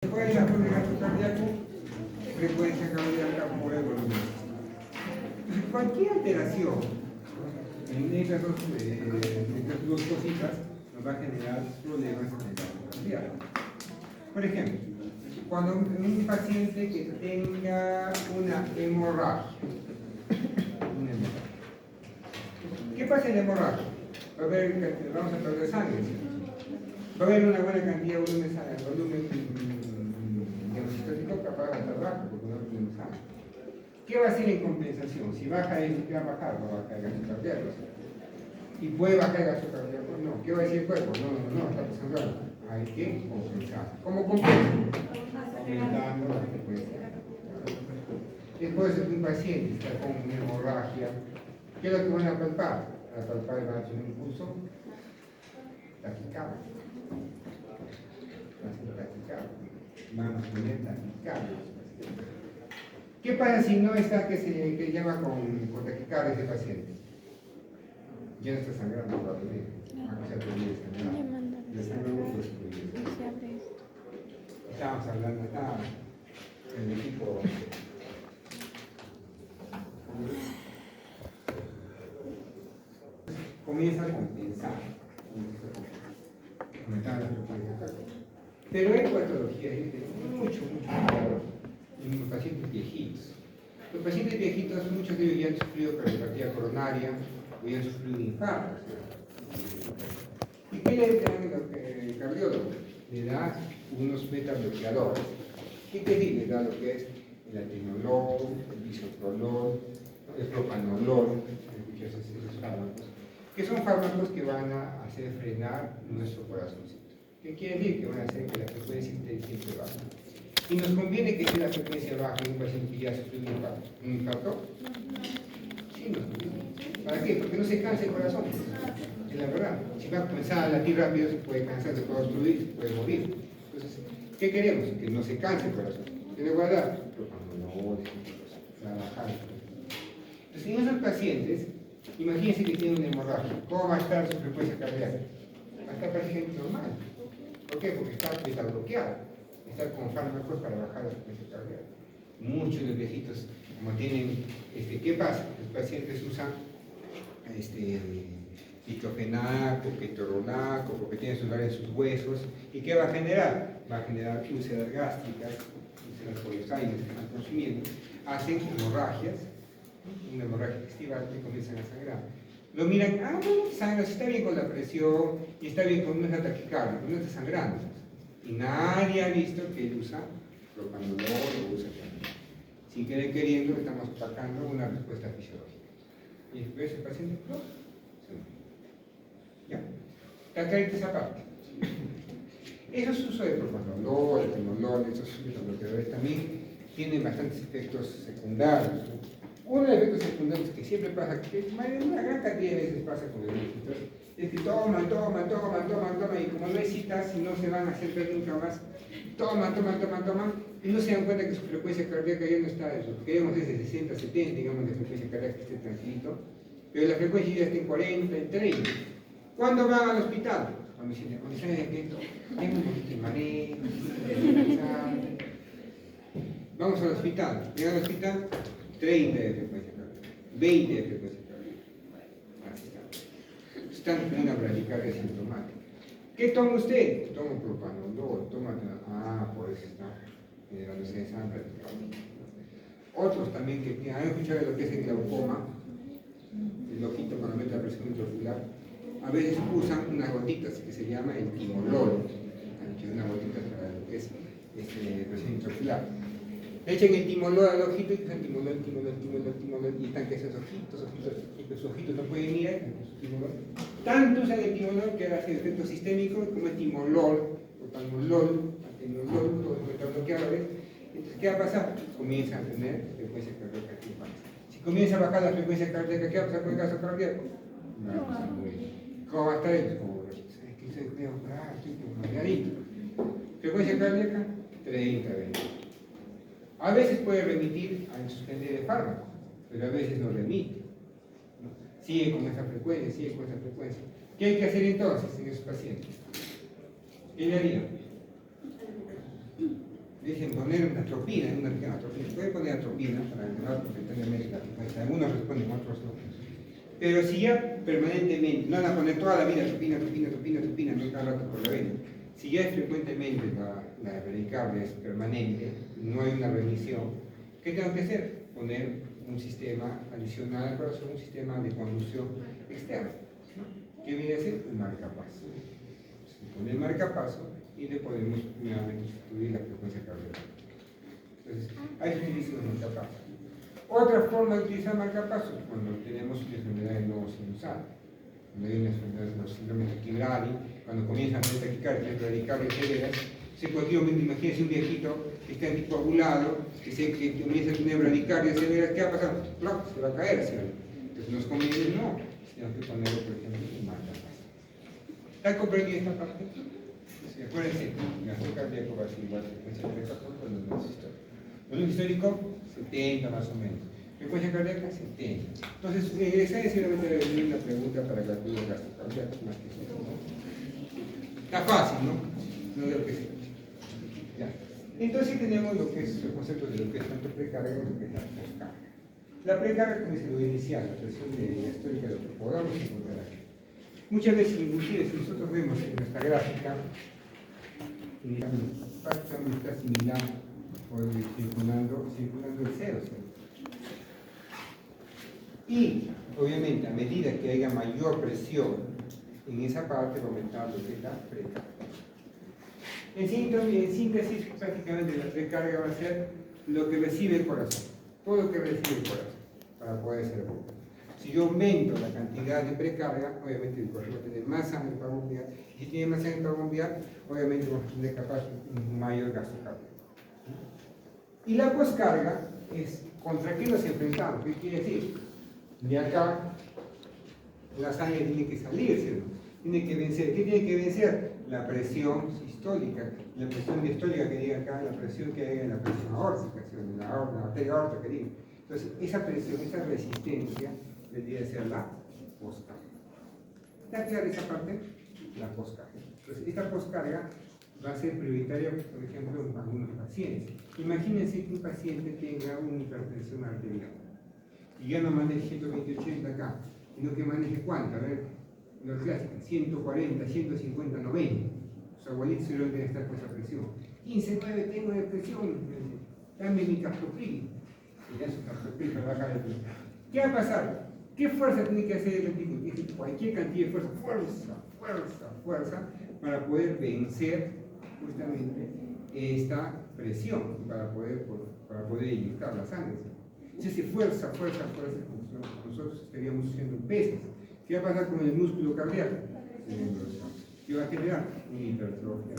Después de la gasto cardíaco, frecuencia cardíaca por el volumen. Cualquier alteración en estas dos cositas nos va a generar problemas en el gasto cardíaco. Por ejemplo, cuando un paciente que tenga una hemorragia, ¿qué pasa en la hemorragia? Vamos a perder sangre, ¿sí? Va a haber una buena cantidad de volumen diagnosticático capaz de estar bajo, porque no tenemos sangre. ¿Qué va a hacer en compensación? Si baja eso, ¿qué va a bajar? Va a bajar el gasto cardíaco. ¿Y puede bajar el gasto cardíaco? No. ¿Qué va a decir el cuerpo? No, está pasando algo. Hay que compensar. ¿Cómo compensa? Aumentando la frecuencia. Después de un paciente está con una hemorragia, ¿qué es lo que van a palpar? Para palpar van a tener un pulso taquicardia. Manos lentas, taquicardia. ¿Qué pasa si no está que llama con taquicardia ese paciente? Ya no está sangrando todavía. Estábamos hablando acá en el equipo. Comienza a compensar. Aumentar la frecuencia cardíaca. Pero hay patologías mucho cuidado en los pacientes viejitos. Los pacientes viejitos, muchos de ellos ya han sufrido cardiopatía coronaria o ya han sufrido un infarto. ¿Y qué le da el cardiólogo? Le da unos beta-bloqueadores. ¿Qué le da lo que es el atenolol, el bisoprolol, el propanolol, esos fármacos, que son fármacos que van a hacer frenar nuestro corazoncito? ¿Qué quiere decir? Que van a hacer que la frecuencia esté siempre baja. ¿Y nos conviene que esté la frecuencia baja en un paciente que ya sufrió un infarto? Sí, nos conviene. ¿Para qué? Porque no se cansa el corazón. Es la verdad. Si va a comenzar a latir rápido, se puede cansar, se puede obstruir, se puede morir. Entonces, ¿qué queremos? Que no se canse el corazón. ¿Qué le voy a dar? Propanolol, para bajar. Entonces, en esos pacientes, imagínense que tienen una hemorragia. ¿Cómo va a estar su frecuencia cardíaca? Va a estar prácticamente normal. ¿Por qué? Porque está bloqueado. Está con fármacos para bajar la frecuencia cardíaca. Muchos de los viejitos, como tienen, ¿qué pasa? Los pacientes usan diclofenaco, ketorolaco, porque tienen sus en sus huesos. ¿Y qué va a generar? Va a generar úlceras gástricas, úlceras poliosainas que están consumiendo, hacen hemorragias, una hemorragia estival que comienzan a sangrar. Lo miran, bueno, sangra, si está bien con la presión y está bien con una taquicardia, no está sangrando. Y nadie ha visto que él usa propanolol o usa cannabis. Sin querer queriendo, le estamos atacando una respuesta fisiológica. Y después el paciente, no, se muere. ¿Ya? ¿Está clarita esa parte? Esos usos de propanolol, atenolol, esos bloqueadores también tienen bastantes efectos secundarios, ¿no? Uno de los efectos secundarios que siempre pasa, que una gran cantidad de veces pasa con los viejitos, es que toman, y como no hay citas y no se van a hacer ver nunca más, toman, y no se dan cuenta que su frecuencia cardíaca ya no está en eso. Queremos es de 60, 70, digamos, de frecuencia cardíaca que esté tranquilito, pero la frecuencia ya está en 40, en 30. ¿Cuándo van al hospital? Cuando saben que tengo un poquito de mareo, vamos al hospital. Llegan al hospital, 30 de frecuencia cardíaca, 20 de frecuencia cardíaca. Así está. Están con una bradicardia sintomática. ¿Qué toma usted? Tomo propanolol, por eso está generándose esa bradicardia. Otros también que han escuchado lo que es el glaucoma, el ojito cuando mete la presión intraocular, a veces usan unas gotitas que se llama el timolol, que es una gotita para lo que es presión intraocular. Echen el timolol al ojito y usan timolol, y están que esos ojitos, y los ojitos no pueden ir ahí, tanto usan el timolol que hace efecto sistémico, como el timolol, propanolol, atenolol, todos los metabloqueadores. Entonces, ¿qué va a pasar? Comienza a tener frecuencia cardíaca baja. Si comienza a bajar la frecuencia cardíaca, ¿qué va a pasar con el gasto cardíaco? No va a pasar muy bien. ¿Cómo va a estar él? Como estoy como mareadito. Frecuencia cardíaca, 30, 20. A veces puede remitir a suspender el fármaco, pero a veces no remite. ¿No? Sigue con esa frecuencia, ¿Qué hay que hacer entonces en esos pacientes? ¿Qué le harían? dicen poner atropina, puede poner atropina para entrar momentáneamente la frecuencia. Algunos responden, otros no. Pero si ya permanentemente, no van a poner toda la vida atropina, no cada rato por la vena. Si ya es frecuentemente la bradicardia es permanente, no hay una remisión, ¿qué tengo que hacer? Poner un sistema adicional al corazón, un sistema de conducción externa, ¿no? ¿Qué viene a ser? Un marcapaso. Se pone el marcapaso y le podemos nuevamente sustituir la frecuencia cardíaca. Entonces, ahí se utiliza el marcapaso. Otra forma de utilizar marcapasos es cuando tenemos una enfermedad de nodo sinusal. Cuando hay una enfermedad de los síndromes de Chibradi, cuando comienzan a tener taquicardias bradicardias severas, continuamente, imagínense un viejito que está anticoagulado, que comienza a tener bradicardias severas, ¿qué va a pasar? No, se va a caer, ¿sí? Entonces nos conviene, no, tenemos que ponerlo, por ejemplo, en marcapaso. ¿Está comprendido esta parte? Sí, acuérdense, el gasto cardíaco va a ser igual frecuencia cardíaca cuando no es histórico. Volumen histórico, 70 más o menos. Frecuencia cardíaca, 70. Entonces, esa es seguramente una pregunta para calcular el gasto cardíaco, más que eso, ¿no? Está fácil, ¿no? No de lo que sea. Ya. Entonces tenemos lo que es el concepto de lo que es tanto precarga y lo que es la poscarga. La precarga, como es lo inicial, la presión histórica de lo que podamos encontrar aquí. Muchas veces, inclusive, si nosotros vemos en nuestra gráfica, está similar, circulando el cero. Y, obviamente, a medida que haya mayor presión en esa parte, va aumentando lo que es la precarga. En síntesis, prácticamente la precarga va a ser lo que recibe el corazón, todo lo que recibe el corazón, para poder ser bombado. Si yo aumento la cantidad de precarga, obviamente el corazón va a tener más sangre para bombear, y si tiene más sangre para bombear, obviamente vamos a tener capaz un mayor gasto cardíaco. Y la poscarga es contra qué nos enfrentamos. ¿Qué quiere decir? De acá la sangre tiene que salirse, ¿no? Tiene que vencer. ¿Qué tiene que vencer? La presión sistólica, la presión diastólica que diga acá, la presión que hay en la presión aórtica, la arteria aórtica que diga. Entonces, esa presión, esa resistencia, debería ser la poscarga. ¿Está clara esa parte? La poscarga. Entonces, esta poscarga va a ser prioritaria, por ejemplo, en algunos pacientes. Imagínense que un paciente tenga una hipertensión arterial y ya no maneje 120/80 acá, sino que maneje ¿cuánto? A ver, los clásicos, 140, 150, 90. Los abuelitos se deben estar con esa presión. 15/9 tengo de presión, dame mi captopril. Y ya su captopril para bajar el presión. ¿Qué va a pasar? ¿Qué fuerza tiene que hacer el ventículo? Cualquier cantidad de fuerza, para poder vencer justamente esta presión, para poder inyectar la sangre. Si fuerza, nosotros estaríamos haciendo pesas. ¿Qué va a pasar con el músculo cardíaco? ¿Qué va a generar? Una hipertrofia.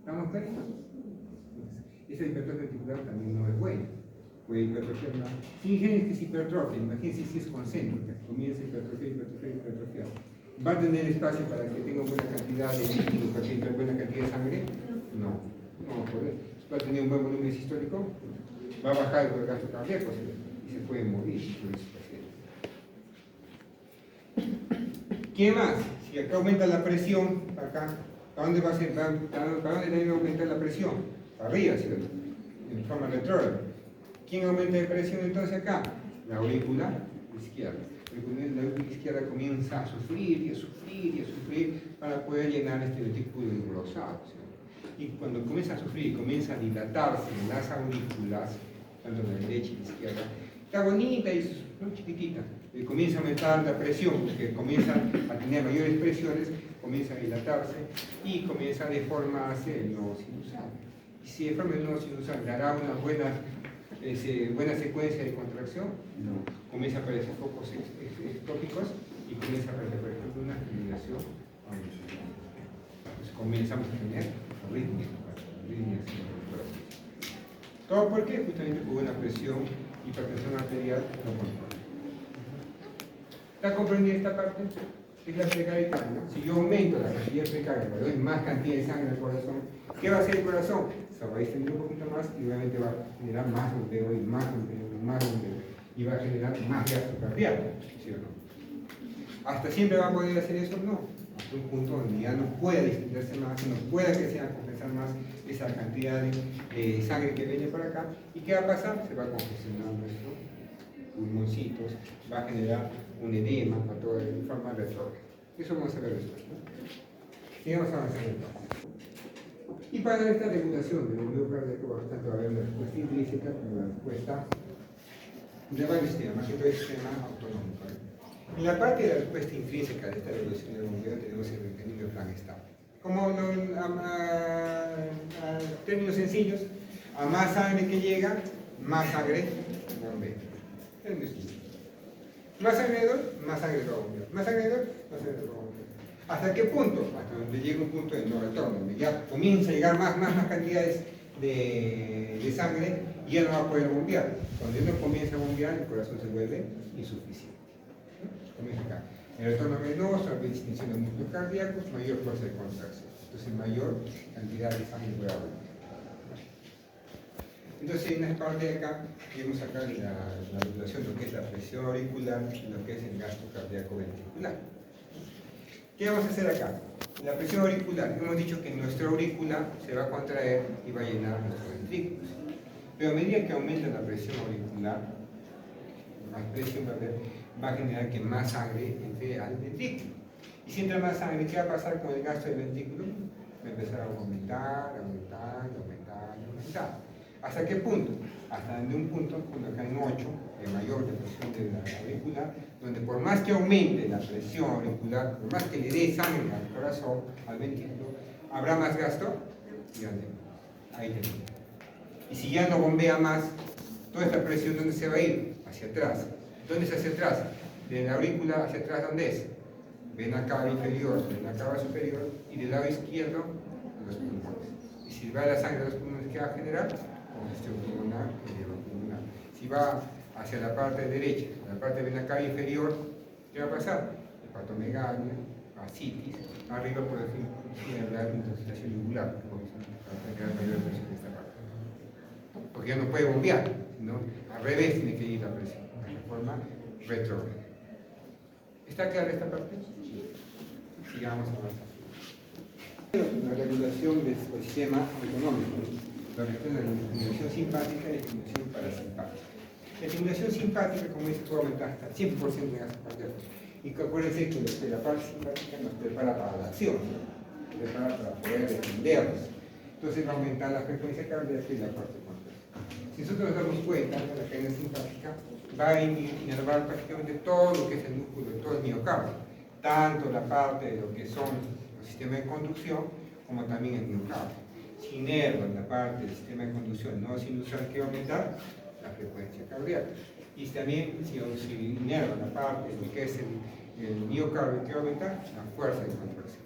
¿Estamos claros? Esa hipertrofia articular también no es buena. Puede hipertrofiar más. Si ingenios que es hipertrofia, imagínense si es concéntrica, comienza hipertrofia. ¿Va a tener espacio para que tenga buena cantidad de líquido, para que tenga buena cantidad de sangre? No va a poder. ¿Va a tener un buen volumen sistólico? Va a bajar el gasto cardíaco y se puede morir por ese paciente. ¿Qué más? Si acá aumenta la presión, acá, ¿para dónde va a ser? ¿Para dónde debe aumentar la presión? Para arriba, ¿cierto? En forma retrógrada. ¿Quién aumenta de presión entonces acá? La aurícula izquierda. La aurícula izquierda comienza a sufrir para poder llenar este ventículo engrosado. ¿Sí? Y cuando comienza a sufrir, comienza a dilatarse en las aurículas, tanto la derecha y la izquierda, está bonita y ¿no? Chiquitita. Y comienza a aumentar la presión, porque comienza a tener mayores presiones, comienza a dilatarse y comienza a deformarse el nodo sinusal. Y si deforma el nodo sinusal, ¿dará una buena secuencia de contracción? No. Comienza a aparecer focos ectópicos y comienza a aparecer, por ejemplo, una fibrilación auricular. Entonces comenzamos a tener arritmias. ¿Todo por qué? Justamente por una presión, hipertensión arterial no controlada. ¿Está comprendida esta parte? Es la precarga, ¿no? Si yo aumento la cantidad de precarga, le doy más cantidad de sangre al corazón, ¿qué va a hacer el corazón? Se va a extender un poquito más y obviamente va a generar más bombeo y más bombeo. Y va a generar más gasto cardíaco, ¿sí o no? ¿Hasta siempre va a poder hacer eso? No. un punto donde ya no pueda distenderse más, no pueda crecer, compensar más esa cantidad de sangre que viene por acá. ¿Y qué va a pasar? Se va a congestionar nuestros pulmoncitos, va a generar un edema de forma retrógrada. Eso vamos a ver después, ¿no? Sigamos avanzando. Y para esta regulación del movimiento cardíaco, tanto va a haber una respuesta intrínseca como una respuesta de varios sistemas, más que todo el sistema autonómico. En la parte de la respuesta intrínseca de esta regulación del movimiento tenemos el mecanismo de plan estable. Como a términos sencillos, a más sangre que llega, más sangre bombea. Más sangre doy, más sangre va a bombear. Más sangre doy, más sangre va a bombear. ¿Hasta qué punto? Hasta donde llega un punto de no retorno, donde ya comienza a llegar más cantidades de sangre y ya no va a poder bombear. Cuando uno comienza a bombear, el corazón se vuelve insuficiente. Comienza acá. El retorno venoso, la distinción de músculos cardíacos, mayor fuerza de contracción. Entonces, mayor cantidad de sangre puede haber. Entonces, en esta parte de acá, queremos sacar la regulación de lo que es la presión auricular y lo que es el gasto cardíaco ventricular. ¿Qué vamos a hacer acá? La presión auricular, hemos dicho que nuestra aurícula se va a contraer y va a llenar nuestros ventrículos. Pero a medida que aumenta la presión auricular, más presión va a generar que más sangre entre al ventrículo. Y si entra más sangre, ¿qué va a pasar con el gasto del ventrículo? Va a empezar a aumentar. ¿Hasta qué punto? Hasta de un punto, cuando acá en 8, de mayor presión de la auricular, donde por más que aumente la presión auricular, por más que le dé sangre al corazón, al ventrículo, ¿habrá más gasto? Y ahí tenemos. Y si ya no bombea más, toda esta presión, ¿dónde se va a ir? Hacia atrás. ¿Dónde es hacia atrás? De la aurícula hacia atrás, ¿dónde es? Vena cava inferior, vena cava superior, y del lado izquierdo, a los pulmones. Y si va la sangre a los pulmones, ¿qué va a generar? Congestión pulmonar, edema pulmonar. Si va hacia la parte derecha, a la parte de vena cava inferior, ¿qué va a pasar? Hepatomegalia, ascitis, arriba por decir, hablar de intoxicación yugular, para generar mayor presión en esta parte. Porque ya no puede bombear, ¿no? Al revés tiene que ir la presión, de forma retrógrada. ¿Está clara esta parte? Sí. Sigamos avanzando. La regulación del sistema autonómico, la estimulación simpática y la estimulación parasimpática. La estimulación simpática, como dice, puede aumentar hasta 100% de gasto cardíaco. Y acuérdense que la parte simpática nos prepara para la acción, nos prepara para poder defendernos. Entonces va a aumentar la frecuencia cardíaca y la parte contracción. Si nosotros nos damos cuenta, la cadena simpática va a inervar prácticamente todo lo que es el músculo, todo el miocardio, tanto la parte de lo que son los sistemas de conducción, como también el miocardio. Si inerva la parte del sistema de conducción no sinusal, ¿qué va a aumentar? La frecuencia cardíaca. Y también, si inerva la parte de lo que es el miocardio, ¿qué va a aumentar? La fuerza de contracción.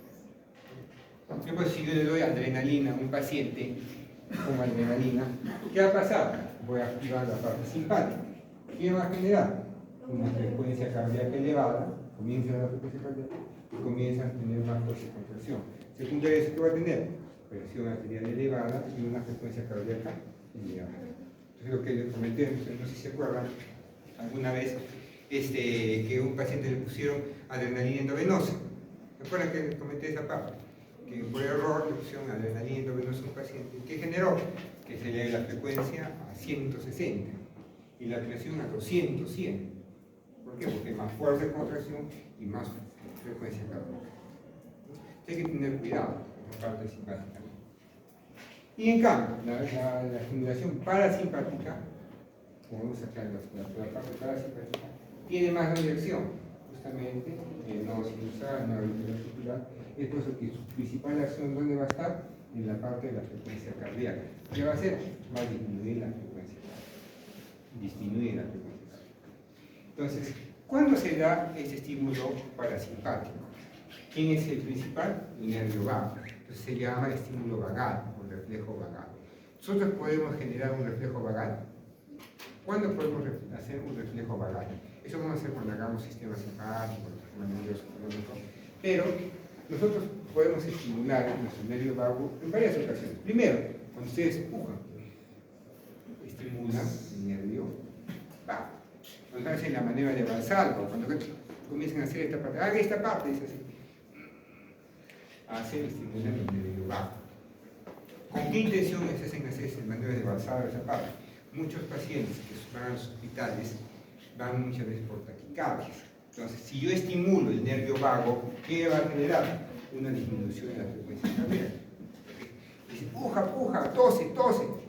Después, si yo le doy adrenalina a un paciente, con adrenalina, ¿qué va a pasar? Voy a activar la parte simpática. ¿Qué va a generar? Una frecuencia cardíaca elevada, comienza la frecuencia cardíaca y comienza a tener más fuerza de contracción. Secundario, ¿qué va a tener? Presión arterial elevada y una frecuencia cardíaca elevada. Entonces, lo que les comenté, no sé si se acuerdan, alguna vez que un paciente le pusieron adrenalina endovenosa. ¿Se acuerdan que les comenté esa parte? Que por error le pusieron adrenalina endovenosa a un paciente. ¿Qué generó? Que se eleve la frecuencia a 160 y la presión a 200, 100. ¿Por qué? Porque hay más fuerza de contracción y más frecuencia cardíaca. Hay que tener cuidado con la parte simpática. Y en cambio, la estimulación parasimpática, como vamos a sacar la parte parasimpática, tiene más dirección, justamente, no sinusal, no auricular. Es por eso que su principal acción, ¿dónde va a estar? En la parte de la frecuencia cardíaca. ¿Qué va a hacer? Va a disminuir la frecuencia cardíaca. Disminuir la frecuencia cardíaca. Entonces, ¿cuándo se da ese estímulo parasimpático? ¿Quién es el principal? El nervio vago. Entonces se llama estímulo vagal o reflejo vagal. Nosotros podemos generar un reflejo vagal. ¿Cuándo podemos hacer un reflejo vagal? Eso vamos a hacer cuando hagamos sistema simpático, sistema nervioso autonómico. Pero nosotros podemos estimular nuestro nervio vago en varias ocasiones. Primero, cuando ustedes empujan, estimulan el nervio vago. Cuando hacen la maniobra de Valsalva, cuando comienzan a hacer esta parte, haga esta parte, dice así. hacen, estimulan el nervio vago. ¿Con qué intención se hacen hacer manuales de avanzada esa parte? Muchos pacientes que van a los hospitales van muchas veces por taquicardias. Entonces, si yo estimulo el nervio vago, ¿qué va a generar? Una disminución de la frecuencia cardíaca. Dice, puja, tose.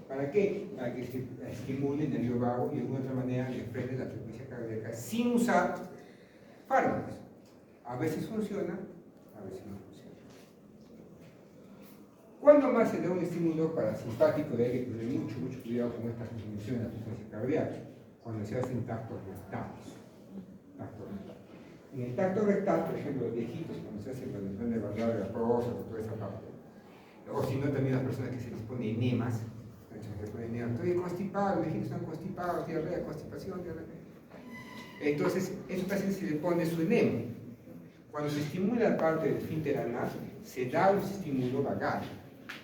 ¿Para qué? Para que se estimule el nervio vago y de alguna otra manera le frene la frecuencia cardíaca sin usar fármacos. A veces funciona, a veces no funciona. ¿Cuándo más se da un estímulo parasimpático? Hay que tener mucho cuidado con esta disminución de la frecuencia cardíaca cuando se hacen tactos rectales. En el tacto rectal, por ejemplo, los viejitos, cuando se hace la reducción de verdad de la próstata, toda esa parte, o si no, también las personas que se les pone enemas, estoy constipado, los viejitos están constipados, diarrea, constipación, diarrea. Entonces, a esos pacientes se le pone su enema. Cuando se estimula la parte del esfínter anal, se da un estímulo vagal.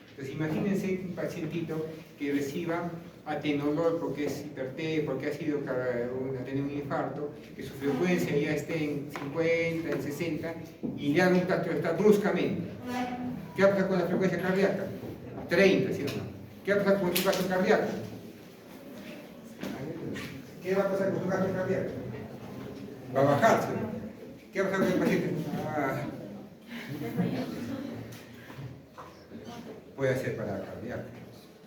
Entonces, imagínense un pacientito que reciba atenolol porque es hipertenso, porque ha tenido un infarto, que su frecuencia ya esté en 50, en 60, y le haga un tacto rectal bruscamente. ¿Qué va a pasar con la frecuencia cardíaca? 30, ¿sí o no? ¿Qué va a pasar con su gasto cardíaco? ¿Qué va a pasar con su gasto cardíaco? Va a bajar, ¿sí o no? ¿Qué va a pasar con el paciente? Puede hacer parada cardíaca.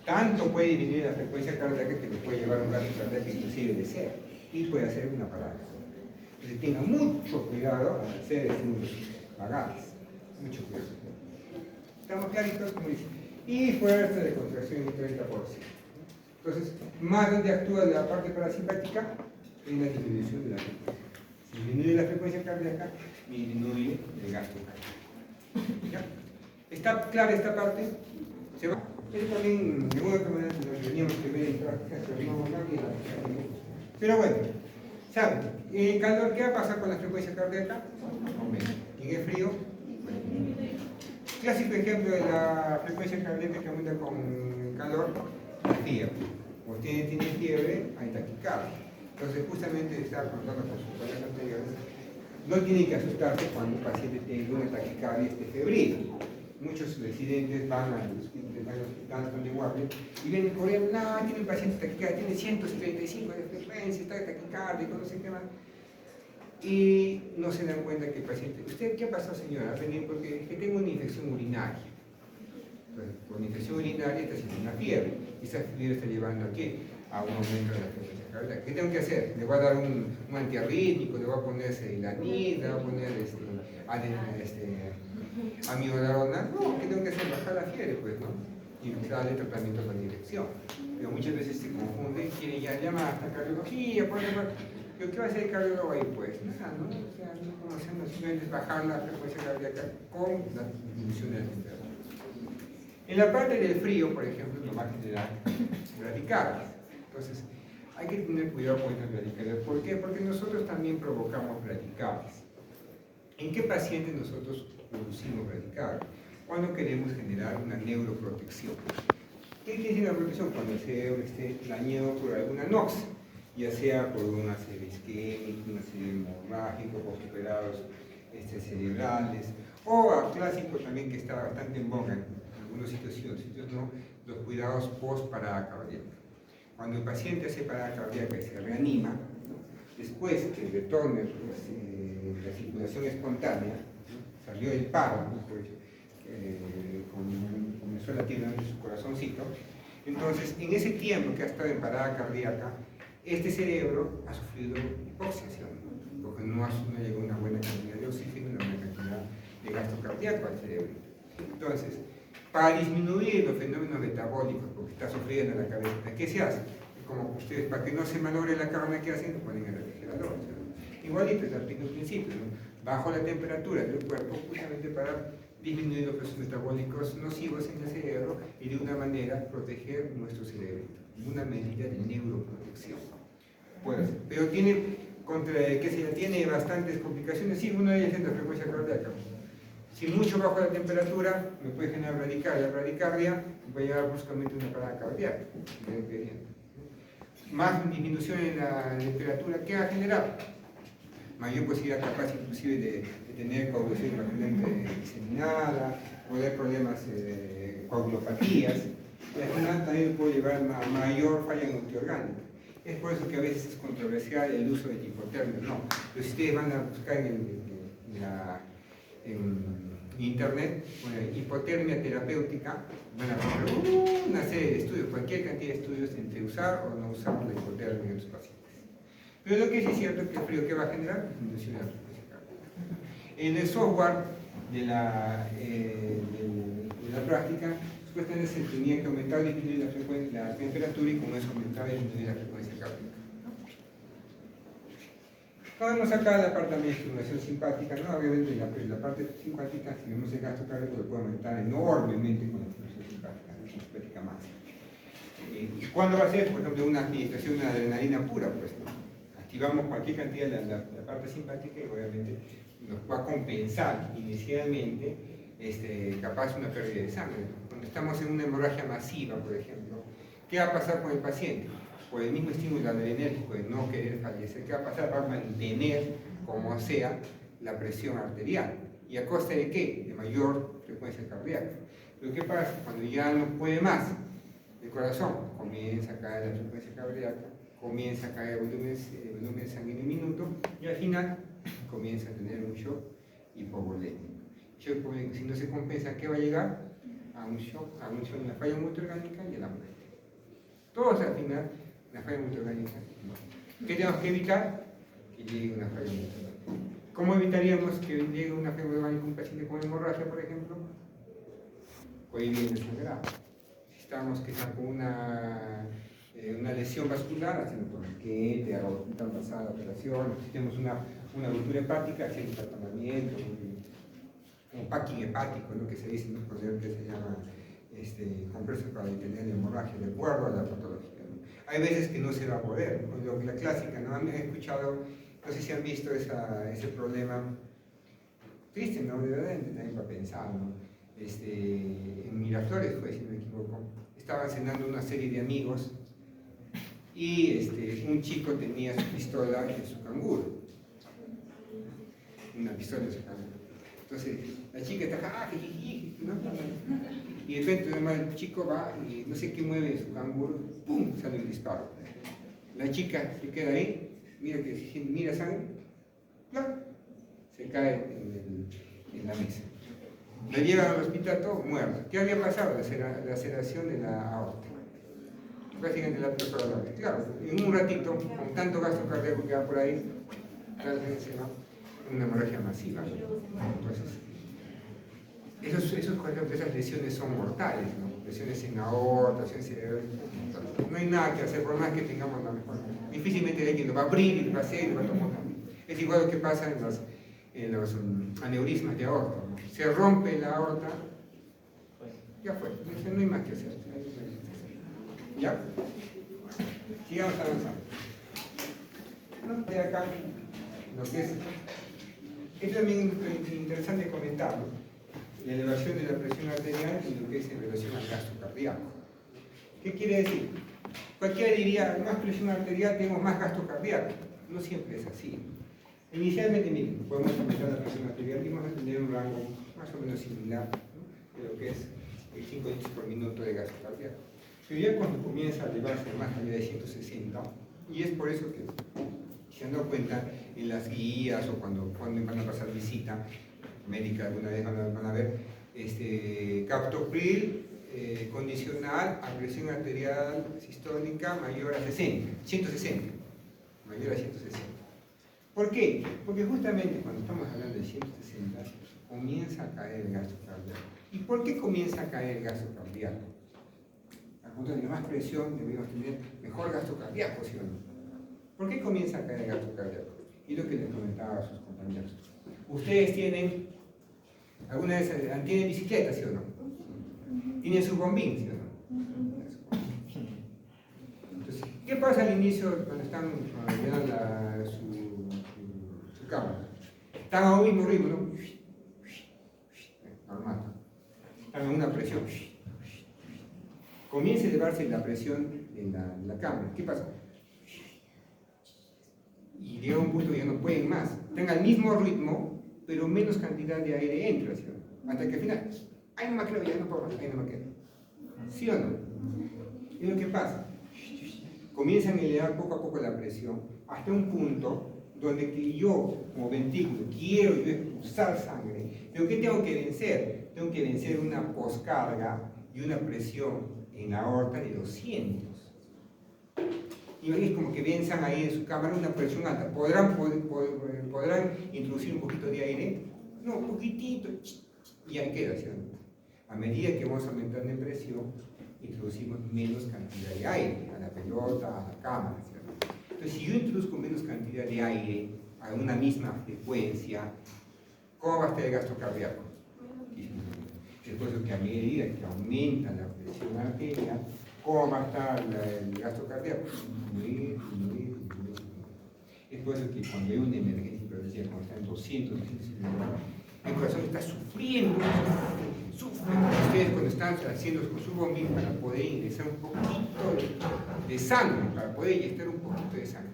Tanto puede disminuir la frecuencia cardíaca que le puede llevar a un gasto cardíaco inclusive de cero. Y puede hacer una parada. Entonces tenga mucho cuidado al hacer estímulos vagales. Mucho cuidado. ¿Estamos claritos? Como dice. Y fuerza de contracción en 30%. Entonces, más donde actúa la parte parasimpática, en la disminución de la frecuencia. Si disminuye la frecuencia cardíaca, disminuye el gasto cardíaco. ¿Ya? ¿Está clara esta parte? ¿Se va? Eso también, de alguna otra manera, nos teníamos que ver en práctica, pero bueno, ¿saben? ¿En el calor qué va a pasar con la frecuencia cardíaca? Aumenta. ¿Y en el frío? Clásico ejemplo de la frecuencia cardíaca que aumenta con calor, la fiebre. Cuando tiene fiebre, hay taquicardia. Entonces, justamente estaba contando con sus colegas anteriores, no tiene que asustarse cuando un paciente tiene una taquicardia febril. Muchos residentes van a los hospitales donde guardia y ven corriendo, no, tiene un paciente taquicardia, tiene 135 de frecuencia, está taquicárdico, no sé qué más. Y no se dan cuenta que el paciente, ¿usted qué pasó, señora? Venir porque tengo una infección urinaria. Entonces, con infección urinaria está haciendo una fiebre. Y esa fiebre está llevando a un aumento de la frecuencia cardíaca. ¿Qué tengo que hacer? Le voy a dar un antiarrítmico, le voy a poner Selanid, le voy a poner amiodarona. No, ¿qué tengo que hacer? Bajar la fiebre, pues, ¿no? Y darle tratamiento con dirección. Pero muchas veces se confunden, quieren ya llamar hasta cardiología, ¿pero qué va a hacer el cardiólogo ahí? Pues nada, ¿no? O sea, no conocemos, simplemente bajar la frecuencia cardíaca con la disminución de la temperatura. En la parte del frío, por ejemplo, nos va a generar bradicardias. Entonces, hay que tener cuidado con estas bradicardias. ¿Por qué? Porque nosotros también provocamos bradicardias. ¿En qué pacientes nosotros producimos bradicardia? Cuando queremos generar una neuroprotección. ¿Qué quiere decir una protección? Cuando el cerebro esté dañado por alguna nox, ya sea por un ACV isquémico, un ACV hemorrágico, postoperados cerebrales, o a clásico también que está bastante en boga en algunos sitios sí, otros sitios no, los cuidados post-parada cardíaca. Cuando el paciente hace parada cardíaca y se reanima, ¿no? Después que retorne la circulación espontánea, ¿no? Salió el paro, ¿no? Comenzó a latir en su corazoncito, entonces en ese tiempo que ha estado en parada cardíaca, este cerebro ha sufrido hipoxia, ¿no? Porque no llegó una buena cantidad de oxígeno, una buena cantidad de gasto cardíaco al cerebro. Entonces, para disminuir los fenómenos metabólicos, porque está sufriendo la cabeza, ¿qué se hace? Como ustedes, para que no se malogre la carne, ¿qué hacen? Lo ponen en el refrigerador, ¿no? Igualito es el principio, ¿no? Bajo la temperatura del cuerpo, justamente para disminuir los procesos metabólicos nocivos en el cerebro y de una manera proteger nuestro cerebro, una medida de neuroprotección. Puede ser. Pero tiene bastantes complicaciones. Sí, una de ellas es la frecuencia cardíaca. Si mucho bajo la temperatura, me puede generar bradicardia. La bradicardia puede llevar bruscamente a una parada cardíaca. Más disminución en la temperatura, ¿qué va a generar? Mayor posibilidad capaz inclusive de tener coagulación diseminada, poder problemas, coagulopatías, y al final también puede llevar a mayor falla multiorgánica. Es por eso que a veces es controversial el uso de hipotermia. No, pero si ustedes van a buscar en internet, bueno, hipotermia terapéutica, van a encontrar una serie de estudios, cualquier cantidad de estudios entre usar o no usar la hipotermia en los pacientes. Pero lo que sí es cierto es que el frío que va a generar es inducción de la frecuencia cardíaca. En el software de la práctica, supuestamente se tenía que aumentar o disminuir la temperatura, y con eso aumentaba y disminuir la frecuencia cardíaca. Vemos acá la parte de estimulación simpática, ¿no? Obviamente la parte simpática, si vemos el gasto cardíaco, lo puede aumentar enormemente con la estimulación simpática máxima. ¿Y cuándo va a ser? Por ejemplo, una administración de adrenalina pura, pues, ¿no? Activamos cualquier cantidad de la parte simpática y obviamente nos va a compensar inicialmente capaz una pérdida de sangre, ¿no? Cuando estamos en una hemorragia masiva, por ejemplo, ¿qué va a pasar con el paciente? Por el mismo estímulo adrenérgico de no querer fallecer, ¿qué va a pasar? Va a mantener, como sea, la presión arterial. ¿Y a costa de qué? De mayor frecuencia cardíaca. Pero ¿qué pasa? Cuando ya no puede más, el corazón comienza a caer la frecuencia cardíaca, comienza a caer el volumen sanguíneo minuto, y al final comienza a tener un shock hipovolémico. Si no se compensa, ¿qué va a llegar? A un shock, una falla multiorgánica y a la muerte. Todos al final, una falla multiorgánica. ¿Qué tenemos que evitar? Que llegue una falla multiorgánica. ¿Cómo evitaríamos que llegue una falla multiorgánica a un paciente con hemorragia, por ejemplo? Cohibiendo el sangrado. Si estamos quizás con una lesión vascular, haciendo torniquete, tan pasada operación, si tenemos una ruptura hepática, haciendo tratamiento, un packing hepático, lo que se dice, ¿no? Que se llama compresas para detener la hemorragia, de acuerdo a la patología, ¿no? Hay veces que no se va a poder, ¿no? La clásica, ¿no? Han escuchado, no sé si han visto ese problema triste, ¿no? De verdad, también para pensar, ¿no? En Miraflores fue, si no me equivoco, estaban cenando una serie de amigos y un chico tenía su pistola en su canguro, una pistola en su canguro. Entonces la chica está, ¿no? Y de repente el chico va y no sé qué mueve en su canguro, ¡pum!, sale un disparo. La chica se queda ahí, mira sangre, ¡plá!, se cae en la mesa. Lo llevan al hospital todo muerto. ¿Qué había pasado? La laceración de la aorta. Básicamente la perforadora. Claro, en un ratito, con tanto gasto cardíaco que va por ahí, se va una hemorragia masiva. Entonces, esas lesiones son mortales, ¿no? Lesiones en aorta, lesiones cerebrales. No hay nada que hacer, por más que tengamos la mejor. Difícilmente alguien lo va a abrir y lo va a hacer y lo va a tomar. Es igual lo que pasa en los aneurismas de aorta, ¿no? Se rompe la aorta, ya fue, no hay más que hacer. ¿Ya? Sigamos avanzando. ¿No? De acá, lo que es también interesante comentar, ¿no? La elevación de la presión arterial y lo que es en relación al gasto cardíaco. ¿Qué quiere decir? Cualquiera diría, más presión arterial tenemos más gasto cardíaco. No siempre es así. Inicialmente, miren, podemos aumentar la presión arterial y vamos a tener un rango más o menos similar, ¿no?, de lo que es el 5 litros por minuto de gasto cardíaco. Pero ya cuando comienza a elevarse más allá de 160, y es por eso que se han dado cuenta en las guías o cuando van a pasar visita médica, alguna vez van a ver captopril condicional a presión arterial sistólica mayor a 160, mayor a 160. ¿Por qué? Porque justamente cuando estamos hablando de 160 comienza a caer el gasto cardíaco. ¿Y por qué comienza a caer el gasto cardíaco? Al contrario, de más presión debemos tener mejor gasto cardíaco, ¿sí o no? ¿Por qué comienza a caer el gasto cardíaco? Y lo que les comentaba a sus compañeros. Ustedes alguna vez tienen bicicleta, ¿sí o no? Tienen su bombín, ¿sí o no? Entonces, ¿qué pasa al inicio cuando están llenando su cámara? Están a un mismo ritmo, ¿no? Normal. Están a una presión. Comienza a elevarse la presión en la cámara. ¿Qué pasa? Y llega un punto que ya no pueden más. Están al mismo ritmo, pero menos cantidad de aire entra, ¿sí? Hasta que al final Ahí no me quedo, ya no puedo más, ahí no me quedo. ¿Sí o no? ¿Y lo que pasa? Comienzan a elevar poco a poco la presión hasta un punto donde que yo, como ventrículo, quiero yo expulsar sangre, pero ¿qué tengo que vencer? Tengo que vencer una poscarga y una presión en la aorta de 200. Y es como que venzan ahí en su cámara una presión alta. ¿Podrán introducir un poquito de aire? No, un poquitito, y ahí queda, ¿cierto? A medida que vamos aumentando en presión, introducimos menos cantidad de aire a la pelota, a la cámara, ¿cierto? Entonces, si yo introduzco menos cantidad de aire a una misma frecuencia, ¿cómo va a estar el gasto cardíaco? Es por eso que a medida que aumenta la presión arterial, ¿cómo va a estar el gasto cardíaco? Es por eso que cuando hay una emergencia hipertensiva, cuando está en 200, el corazón está sufriendo, sufre. Ustedes cuando están haciendo con su bombín para poder ingresar un poquito de sangre, para poder inyectar un poquito de sangre,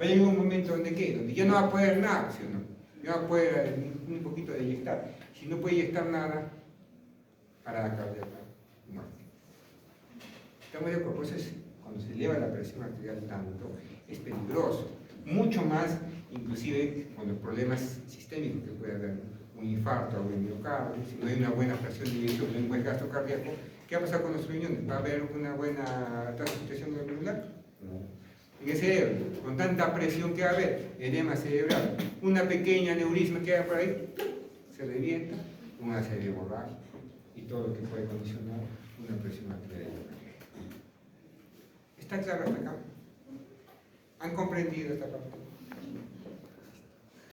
va a llegar un momento donde ¿qué? Donde ya no va a poder nada, ¿sí o no? Ya va a poder un poquito de inyectar. Si no puede inyectar nada, parada cardíaca, muerte. Estamos de acuerdo, pues cuando se eleva la presión arterial tanto, es peligroso. Mucho más, inclusive, con los problemas sistémicos que puede haber, un infarto o un miocardio, si no hay una buena presión de inyección, no hay un buen gasto cardíaco, ¿qué va a pasar con los riñones? ¿Va a haber una buena tasa de filtración glomerular? No. En el cerebro, con tanta presión que va a haber, edema cerebral, una pequeña aneurisma que hay por ahí, se revienta, una serie hemorragia y todo lo que puede condicionar una presión arterial. ¿Está claro hasta acá? ¿Han comprendido esta parte?